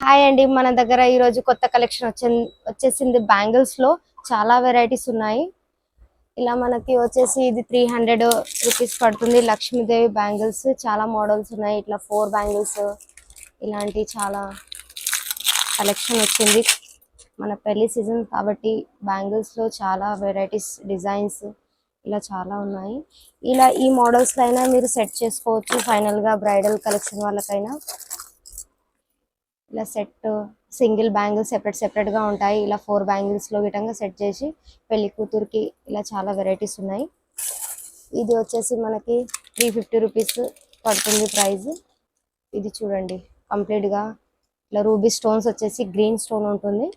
Hi అండి, మన దగ్గర ఈరోజు కొత్త కలెక్షన్ వచ్చేసింది. బ్యాంగిల్స్ లో చాలా వెరైటీస్ ఉన్నాయి. ఇలా మనకి వచ్చేసి ఇది 300 రూపీస్ పడుతుంది. లక్ష్మీదేవి బ్యాంగిల్స్ చాలా మోడల్స్ ఉన్నాయి. ఇట్లా 4 బ్యాంగిల్స్ ఇలాంటి చాలా కలెక్షన్ వచ్చింది. మన పెళ్లి సీజన్ కాబట్టి బ్యాంగిల్స్ లో చాలా వెరైటీస్ డిజైన్స్ ఇలా చాలా ఉన్నాయి. ఇలా ఈ మోడల్స్ అయినా మీరు సెట్ చేసుకోవచ్చు. ఫైనల్ గా బ్రైడల్ కలెక్షన్ వాళ్ళకైనా ఇలా సెట్ సింగిల్ బ్యాంగిల్స్ సెపరేట్ గా ఉంటాయి. ఇలా 4 బ్యాంగిల్స్ లో విధంగా సెట్ చేసి పెళ్లి కూతురికి ఇలా చాలా వెరైటీస్ ఉన్నాయి. ఇది వచ్చేసి మనకి 350 రూపీస్ పడుతుంది ప్రైస్. ఇది చూడండి, కంప్లీట్ గా ఇలా రూబీ స్టోన్స్ వచ్చేసి గ్రీన్ స్టోన్ ఉంటుంది.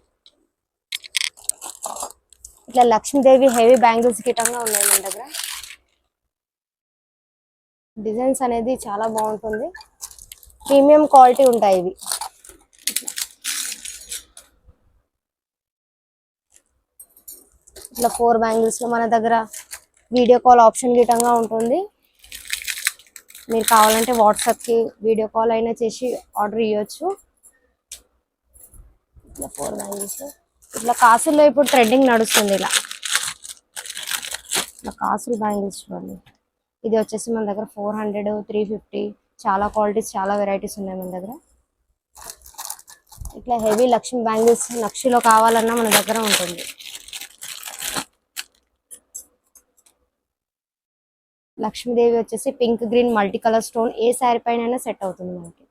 ఇట్లా లక్ష్మీదేవి హెవీ బ్యాంగిల్స్ గిటంగా ఉన్నాయి మన దగ్గర. డిజైన్స్ అనేది చాలా బాగుంటుంది. ప్రీమియం క్వాలిటీ ఉంటాయి ఇవి. ఇట్లా 4 బ్యాంగిల్స్ లో మన దగ్గర వీడియో కాల్ ఆప్షన్ గిటంగా ఉంటుంది. మీరు కావాలంటే వాట్సాప్ కి వీడియో కాల్ అయినా చేసి ఆర్డర్ ఇవ్వచ్చు. ఇట్లా 4 బ్యాంగిల్స్ ఇట్లా కాసుల్లో ఇప్పుడు ట్రెండింగ్ నడుస్తుంది. ఇలా కాసులు బ్యాంగిల్స్ చూడండి. ఇది వచ్చేసి మన దగ్గర 400, 350 చాలా క్వాలిటీస్ చాలా వెరైటీస్ ఉన్నాయి మన దగ్గర. ఇట్లా హెవీ లక్ష్మీ బ్యాంగిల్స్ లక్షలో కావాలన్నా మన దగ్గర ఉంటుంది. లక్ష్మీదేవి వచ్చేసి pink green multi color stone ఏ శారీ పైన సెట్ అవుతుంది మనకి.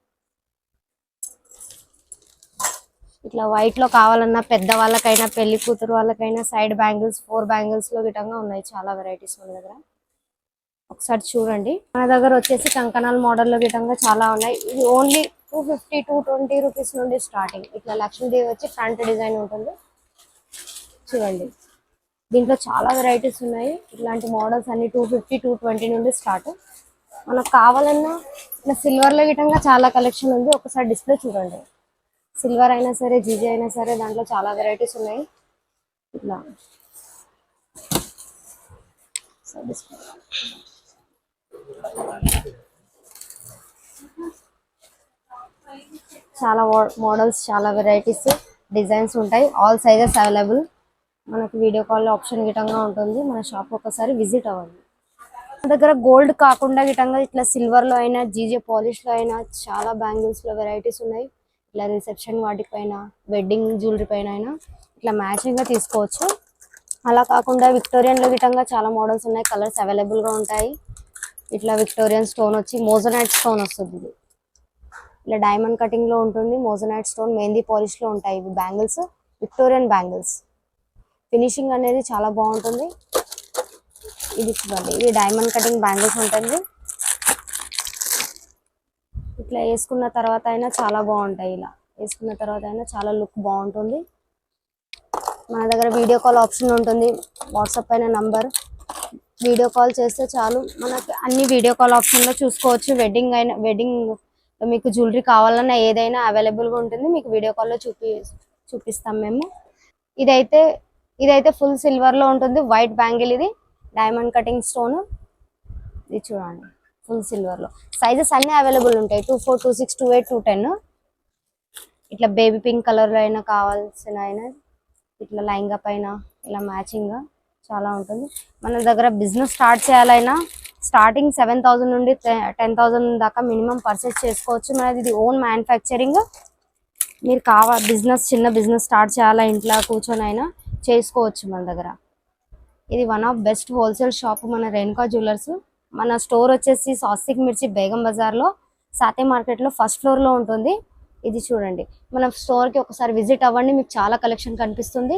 ఇట్లా వైట్ లో కావాలన్నా పెద్ద వాళ్ళకైనా పెళ్లి కూతురు వాళ్ళకైనా సైడ్ బ్యాంగిల్స్ 4 బ్యాంగిల్స్ లో విధంగా ఉన్నాయి. చాలా వెరైటీస్ మన దగ్గర ఒకసారి చూడండి. మన దగ్గర వచ్చేసి కంకణాల మోడల్ లో విధంగా చాలా ఉన్నాయి. ఇది ఓన్లీ 250, 220 రూపీస్ నుండి స్టార్టింగ్. ఇట్లా లక్ష్మీదేవి వచ్చి ఫ్రంట్ డిజైన్ ఉంటుంది చూడండి. దీంట్లో చాలా వెరైటీస్ ఉన్నాయి. ఇట్లాంటి మోడల్స్ అన్ని 250, 220 నుండి స్టార్ట్. మనకు కావాలన్నా ఇట్లా సిల్వర్ లో విధంగా చాలా కలెక్షన్ ఉంది. ఒకసారి డిస్ప్లే చూడండి. సిల్వర్ అయినా సరే జీజీ అయినా సరే దాంట్లో చాలా వెరైటీస్ ఉన్నాయి. ఇట్లా చాలా మోడల్స్ చాలా వెరైటీస్ డిజైన్స్ ఉంటాయి. All sizes available. మనకు వీడియో కాల్ ఆప్షన్ గిటంగా ఉంటుంది. మన షాప్ ఒకసారి విజిట్ అవ్వండి. మన దగ్గర గోల్డ్ కాకుండా గిటంగా ఇట్లా సిల్వర్ లో అయినా జీజే పాలిష్ లో అయినా చాలా బ్యాంగిల్స్ లో వెరైటీస్ ఉన్నాయి. ఇట్లా రిసెప్షన్ వాటిపైన వెడ్డింగ్ జ్యువెలరీ పైన అయినా ఇట్లా మ్యాచింగ్ గా తీసుకోవచ్చు. అలా కాకుండా విక్టోరియన్ లో గిటంగా చాలా మోడల్స్ ఉన్నాయి. కలర్స్ అవైలబుల్ గా ఉంటాయి. ఇట్లా విక్టోరియన్ స్టోన్ వచ్చి మోజనైట్ స్టోన్ వస్తుంది. ఇది ఇలా డైమండ్ కటింగ్ లో ఉంటుంది. మోజనైట్ స్టోన్ మెహందీ పాలిష్ లో ఉంటాయి. ఇవి బ్యాంగిల్స్ విక్టోరియన్ బ్యాంగిల్స్. ఫినిషింగ్ అనేది చాలా బాగుంటుంది. ఇది చూడండి, ఇది డైమండ్ కటింగ్ బ్యాంగిల్స్ ఉంటుంది. ఇట్లా వేసుకున్న తర్వాత అయినా చాలా బాగుంటాయి. ఇలా వేసుకున్న తర్వాత అయినా చాలా లుక్ బాగుంటుంది. మన దగ్గర వీడియో కాల్ ఆప్షన్ ఉంటుంది. వాట్సాప్ పైన నంబర్ వీడియో కాల్ చేస్తే చాలు మనకి అన్ని వీడియో కాల్ ఆప్షన్ లో చూసుకోవచ్చు. వెడ్డింగ్ మీకు జ్యువెలరీ కావాలన్నా ఏదైనా అవైలబుల్ గా ఉంటుంది. మీకు వీడియో కాల్ లో చూపిస్తాం మేము. ఇదైతే ఫుల్ సిల్వర్ లో ఉంటుంది. White bangle. ఇది డైమండ్ కటింగ్ స్టోన్. ఇది చూడండి, ఫుల్ సిల్వర్ లో. సైజెస్ అన్ని అవైలబుల్ ఉంటాయి. 24, 26, 28, 210. ఇట్లా బేబీ పింక్ కలర్ లో అయినా కావాల్సిన అయినా ఇట్లా లైంగా పైన ఇలా మ్యాచింగ్ గా చాలా ఉంటుంది. మన దగ్గర బిజినెస్ స్టార్ట్ చేయాలైనా స్టార్టింగ్ 7,000 నుండి 10,000 దాకా మినిమం పర్చేస్ చేసుకోవచ్చు. మనది ఇది ఓన్ మ్యానుఫ్యాక్చరింగ్. మీరు చిన్న బిజినెస్ స్టార్ట్ చేయాలా ఇంట్లో కూర్చొని అయినా చేసుకోవచ్చు మన దగ్గర. ఇది one of best wholesale shop మన రేణుకా జ్యువెలర్స్. మన స్టోర్ వచ్చేసి సాస్తిక్ మిర్చి బేగం బజార్ లో సాతే మార్కెట్ లో ఫస్ట్ ఫ్లోర్ లో ఉంటుంది. ఇది చూడండి, మన స్టోర్ కి ఒకసారి విజిట్ అవ్వండి. మీకు చాలా కలెక్షన్ కనిపిస్తుంది.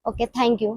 Okay, thank you.